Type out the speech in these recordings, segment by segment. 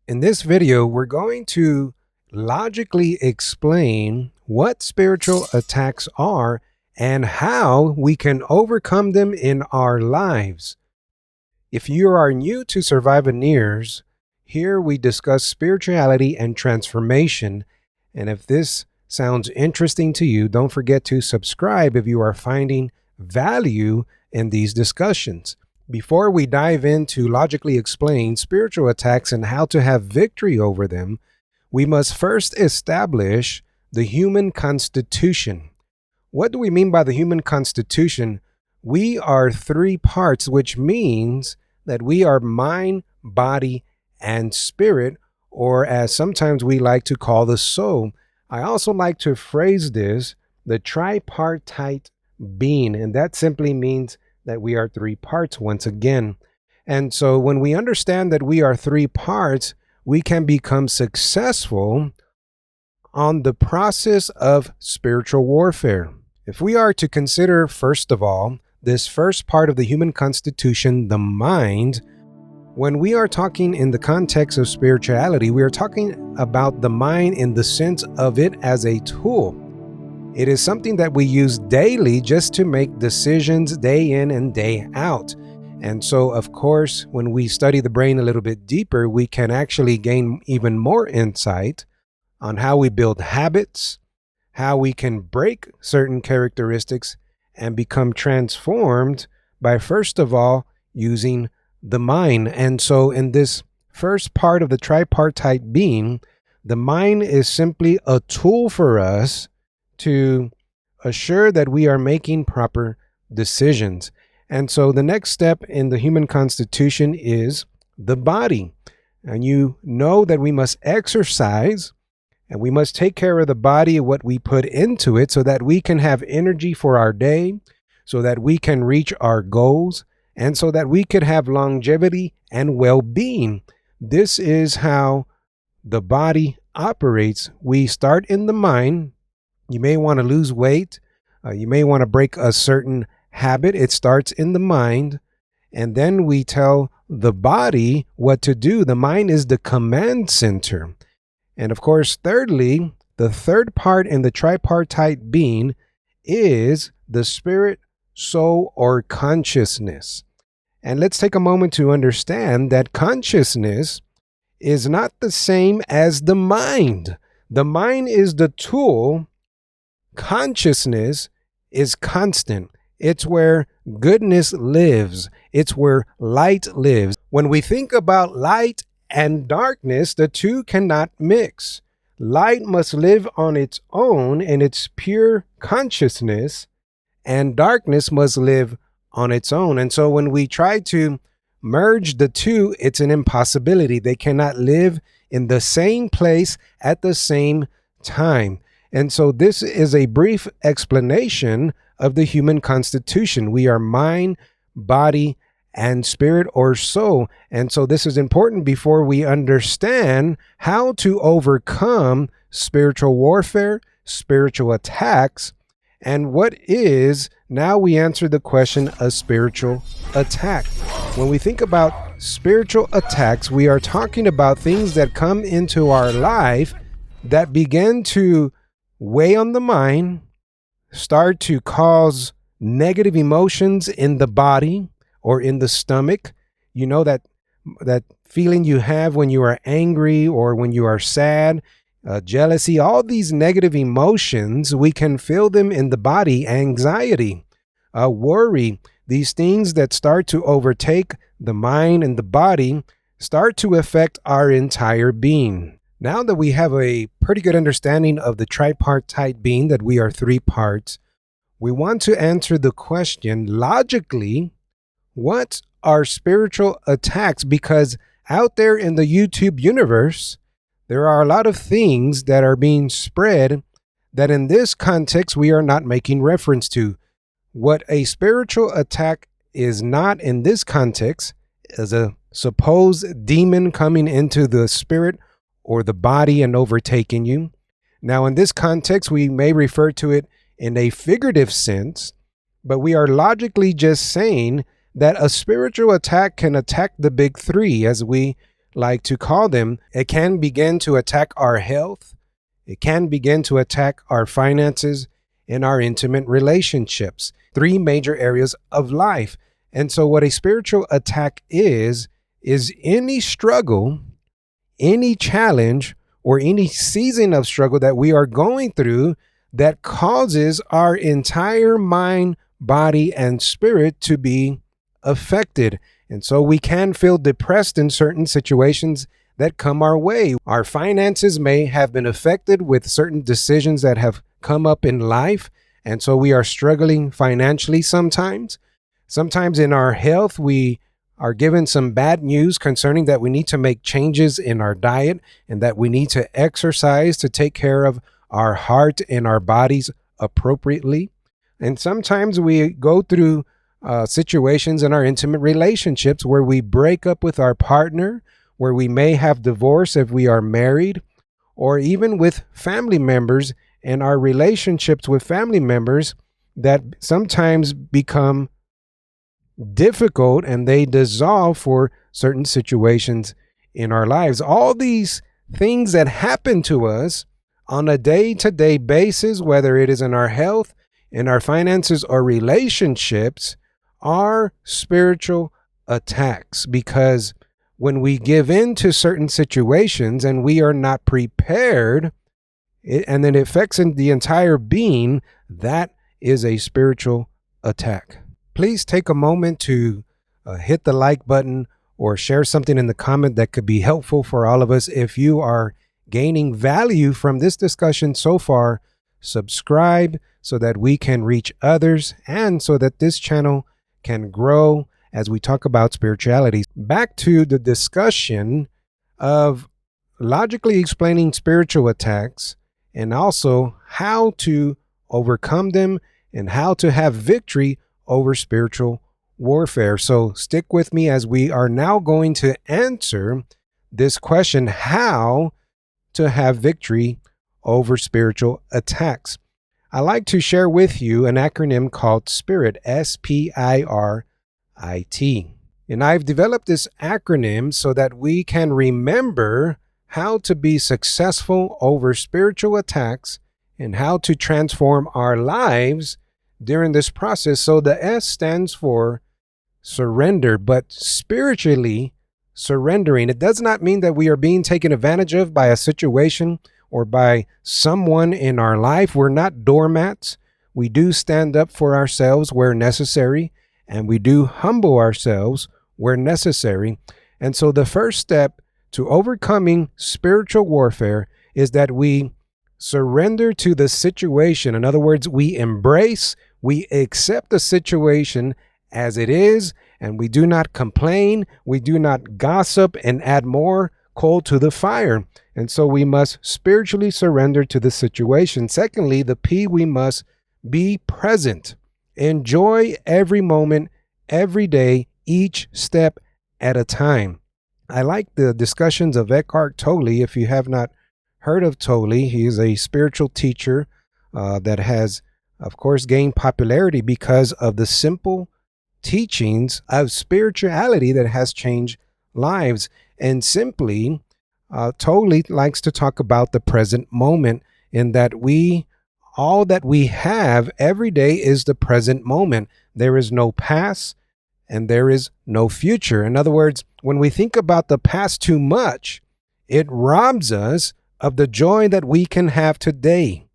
In this video, we're going to logically explain what spiritual attacks are and how we can overcome them in our lives. If you are new to Survivorneers, here we discuss spirituality and transformation. And if this sounds interesting to you, don't forget to subscribe if you are finding value in these discussions. Before we dive in to logically explain spiritual attacks and how to have victory over them, we must first establish the human constitution. What do we mean by the human constitution? We are three parts, which means that we are mind, body, and spirit, or as sometimes we like to call the soul. I also like to phrase this the tripartite being, and that simply means that we are three parts once again. And so when we understand that we are three parts, we can become successful on the process of spiritual warfare. If we are to consider, first of all, this first part of the human constitution, the mind, when we are talking in the context of spirituality, we are talking about the mind in the sense of it as a tool. It is something that we use daily just to make decisions day in and day out. And so, of course, when we study the brain a little bit deeper, we can actually gain even more insight on how we build habits, how we can break certain characteristics and become transformed by, first of all, using the mind. And so in this first part of the tripartite being, the mind is simply a tool for us to assure that we are making proper decisions. And so the next step in the human constitution is the body. And you know that we must exercise and we must take care of the body, what we put into it, so that we can have energy for our day, so that we can reach our goals, and so that we could have longevity and well-being. This is how the body operates. We start in the mind. You may want to lose weight. You may want to break a certain habit. It starts in the mind. And then we tell the body what to do. The mind is the command center. And of course, thirdly, the third part in the tripartite being is the spirit, soul, or consciousness. And let's take a moment to understand that consciousness is not the same as the mind. The mind is the tool. Consciousness is constant. It's where goodness lives. It's where light lives. When we think about light and darkness, the two cannot mix. Light must live on its own in its pure consciousness, and darkness must live on its own. And so when we try to merge the two, it's an impossibility. They cannot live in the same place at the same time. And so this is a brief explanation of the human constitution. We are mind, body, and spirit or soul. And so this is important before we understand how to overcome spiritual warfare, spiritual attacks, and what is, now we answer the question, a spiritual attack. When we think about spiritual attacks, we are talking about things that come into our life that begin to weigh on the mind, start to cause negative emotions in the body or in the stomach. You know, that feeling you have when you are angry or when you are sad, jealousy, all these negative emotions, we can feel them in the body. Anxiety, worry, these things that start to overtake the mind and the body start to affect our entire being. Now that we have a pretty good understanding of the tripartite being, that we are three parts, we want to answer the question logically, what are spiritual attacks? Because out there in the YouTube universe, there are a lot of things that are being spread that in this context we are not making reference to. What a spiritual attack is not in this context is a supposed demon coming into the spirit or the body and overtaking you. Now, in this context, we may refer to it in a figurative sense, but we are logically just saying that a spiritual attack can attack the big three, as we like to call them, it can begin to attack our health. It can begin to attack our finances and our intimate relationships, three major areas of life. And so, what a spiritual attack is any struggle, any challenge, or any season of struggle that we are going through that causes our entire mind, body, and spirit to be affected. And so we can feel depressed in certain situations that come our way. Our finances may have been affected with certain decisions that have come up in life. And so we are struggling financially sometimes. Sometimes in our health, we are given some bad news concerning that we need to make changes in our diet and that we need to exercise to take care of our heart and our bodies appropriately. And sometimes we go through situations in our intimate relationships where we break up with our partner, where we may have divorce if we are married, or even with family members and our relationships with family members that sometimes become difficult and they dissolve for certain situations in our lives. All these things that happen to us on a day-to-day basis, whether it is in our health, in our finances, or relationships, are spiritual attacks, because when we give in to certain situations and we are not prepared, and then it affects the entire being, that is a spiritual attack. Please take a moment to hit the like button or share something in the comment that could be helpful for all of us. If you are gaining value from this discussion so far, subscribe so that we can reach others and so that this channel can grow as we talk about spirituality. Back to the discussion of logically explaining spiritual attacks and also how to overcome them and how to have victory over spiritual warfare. So stick with me as we are now going to answer this question: how to have victory over spiritual attacks. I like to share with you an acronym called SPIRIT, SPIRIT. And I've developed this acronym so that we can remember how to be successful over spiritual attacks and how to transform our lives during this process. So the S stands for surrender, but spiritually surrendering. It does not mean that we are being taken advantage of by a situation or by someone in our life. We're not doormats. We do stand up for ourselves where necessary, and we do humble ourselves where necessary. And so the first step to overcoming spiritual warfare is that we surrender to the situation. In other words, we embrace, we accept the situation as it is, and we do not complain, we do not gossip and add more coal to the fire. And so we must spiritually surrender to the situation. Secondly, the P, we must be present. Enjoy every moment, every day, each step at a time. I like the discussions of Eckhart Tolle. If you have not heard of Tolle, he is a spiritual teacher that has, of course, gained popularity because of the simple teachings of spirituality that has changed lives. And simply, Tolle likes to talk about the present moment, in that all that we have every day is the present moment. There is no past and there is no future. In other words, when we think about the past too much, it robs us of the joy that we can have today.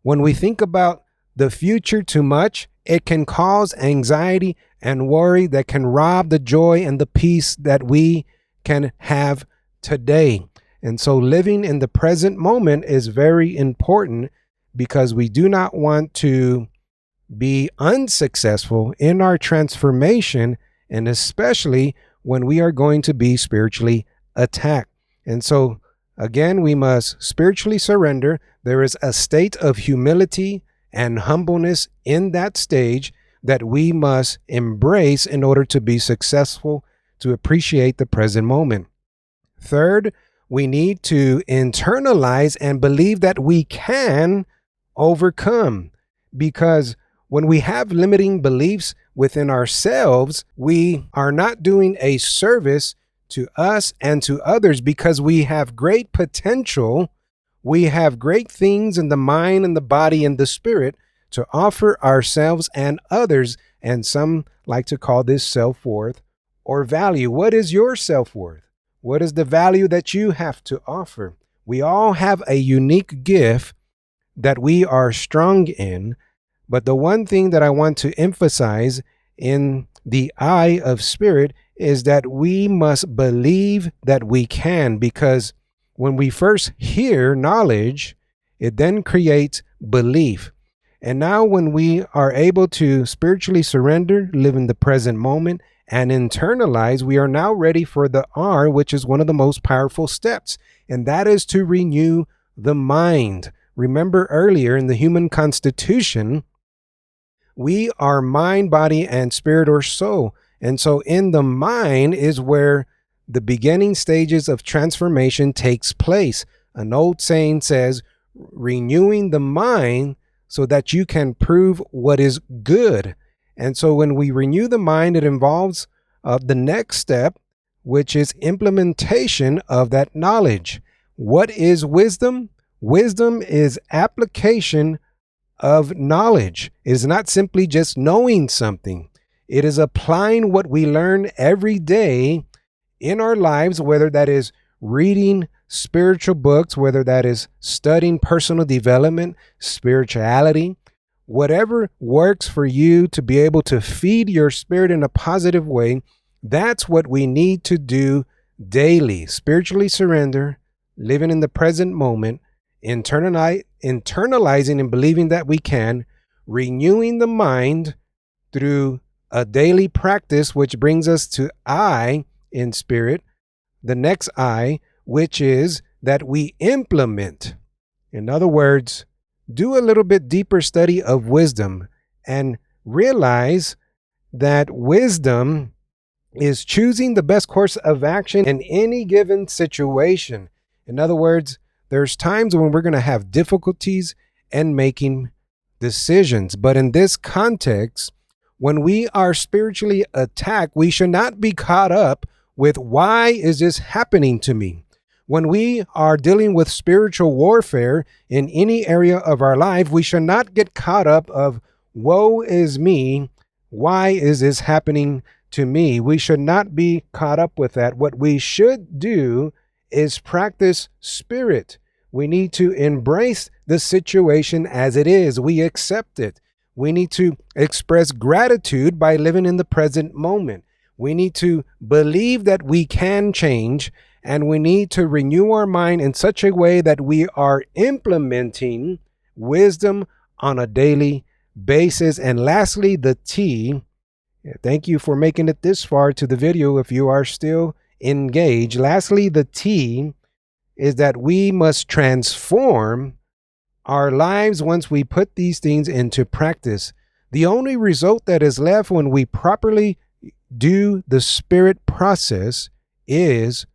When we think about the future too much, it can cause anxiety and worry that can rob the joy and the peace that we can have today. And so living in the present moment is very important, because we do not want to be unsuccessful in our transformation, and especially when we are going to be spiritually attacked. And so, again, we must spiritually surrender. There is a state of humility and humbleness in that stage that we must embrace in order to be successful, to appreciate the present moment. Third, we need to internalize and believe that we can overcome, because when we have limiting beliefs within ourselves, we are not doing a service to us and to others because we have great potential. We have great things in the mind and the body and the spirit to offer ourselves and others. And some like to call this self-worth or value. What is your self-worth? What is the value that you have to offer? We all have a unique gift that we are strong in. But the one thing that I want to emphasize in the eye of spirit is that we must believe that we can, because when we first hear knowledge, it then creates belief. And now when we are able to spiritually surrender, live in the present moment, and internalize, we are now ready for the R, which is one of the most powerful steps, and that is to renew the mind. Remember earlier in the human constitution, we are mind, body, and spirit or soul. And so in the mind is where the beginning stages of transformation takes place. An old saying says, renewing the mind so that you can prove what is good. And so when we renew the mind, it involves the next step, which is implementation of that knowledge. What is wisdom? Wisdom is application of knowledge. It is not simply just knowing something. It is applying what we learn every day in our lives, whether that is reading spiritual books, whether that is studying personal development, spirituality, whatever works for you to be able to feed your spirit in a positive way. That's what we need to do daily. Spiritually surrender, living in the present moment, internalizing and believing that we can, renewing the mind through a daily practice, which brings us to I in spirit, the next I, which is that we implement. In other words, do a little bit deeper study of wisdom and realize that wisdom is choosing the best course of action in any given situation. In other words, there's times when we're going to have difficulties in making decisions. But in this context, when we are spiritually attacked, we should not be caught up with why is this happening to me? When we are dealing with spiritual warfare in any area of our life, we should not get caught up of woe is me. Why is this happening to me? We should not be caught up with that. What we should do is practice spirit. We need to embrace the situation as it is. We accept it. We need to express gratitude by living in the present moment. We need to believe that we can change, and we need to renew our mind in such a way that we are implementing wisdom on a daily basis. And lastly, the T. Thank you for making it this far to the video if you are still engaged. Lastly, the T is that we must transform our lives once we put these things into practice. The only result that is left when we properly do the spirit process is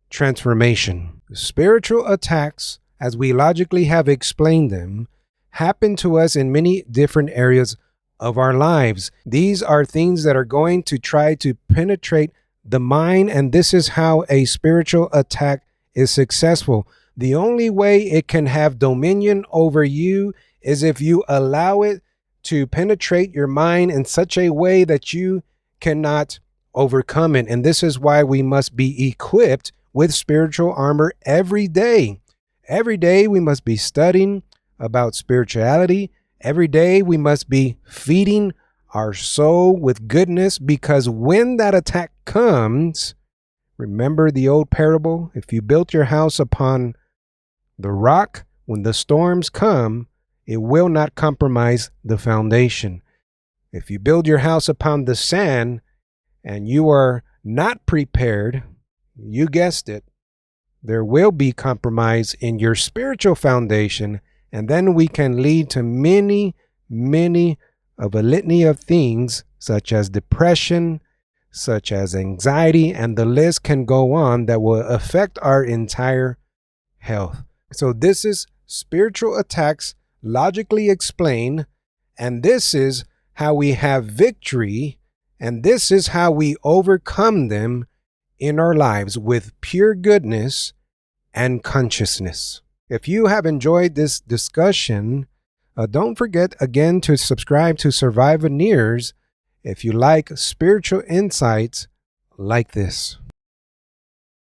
transformation. Spiritual attacks, as we logically have explained them, happen to us in many different areas of our lives. These are things that are going to try to penetrate the mind, and this is how a spiritual attack is successful. The only way it can have dominion over you is if you allow it to penetrate your mind in such a way that you cannot overcome it. And this is why we must be equipped with spiritual armor every day. Every day we must be studying about spirituality. Every day we must be feeding our soul with goodness, because when that attack comes, remember the old parable, if you built your house upon the rock, when the storms come, it will not compromise the foundation. If you build your house upon the sand and you are not prepared, you guessed it, there will be compromise in your spiritual foundation, and then we can lead to many of a litany of things such as depression, such as anxiety, and the list can go on that will affect our entire health. So this is spiritual attacks logically explained, and this is how we have victory, and this is how we overcome them in our lives with pure goodness and consciousness. If you have enjoyed this discussion, don't forget again to subscribe to Survivorneers if you like spiritual insights like this.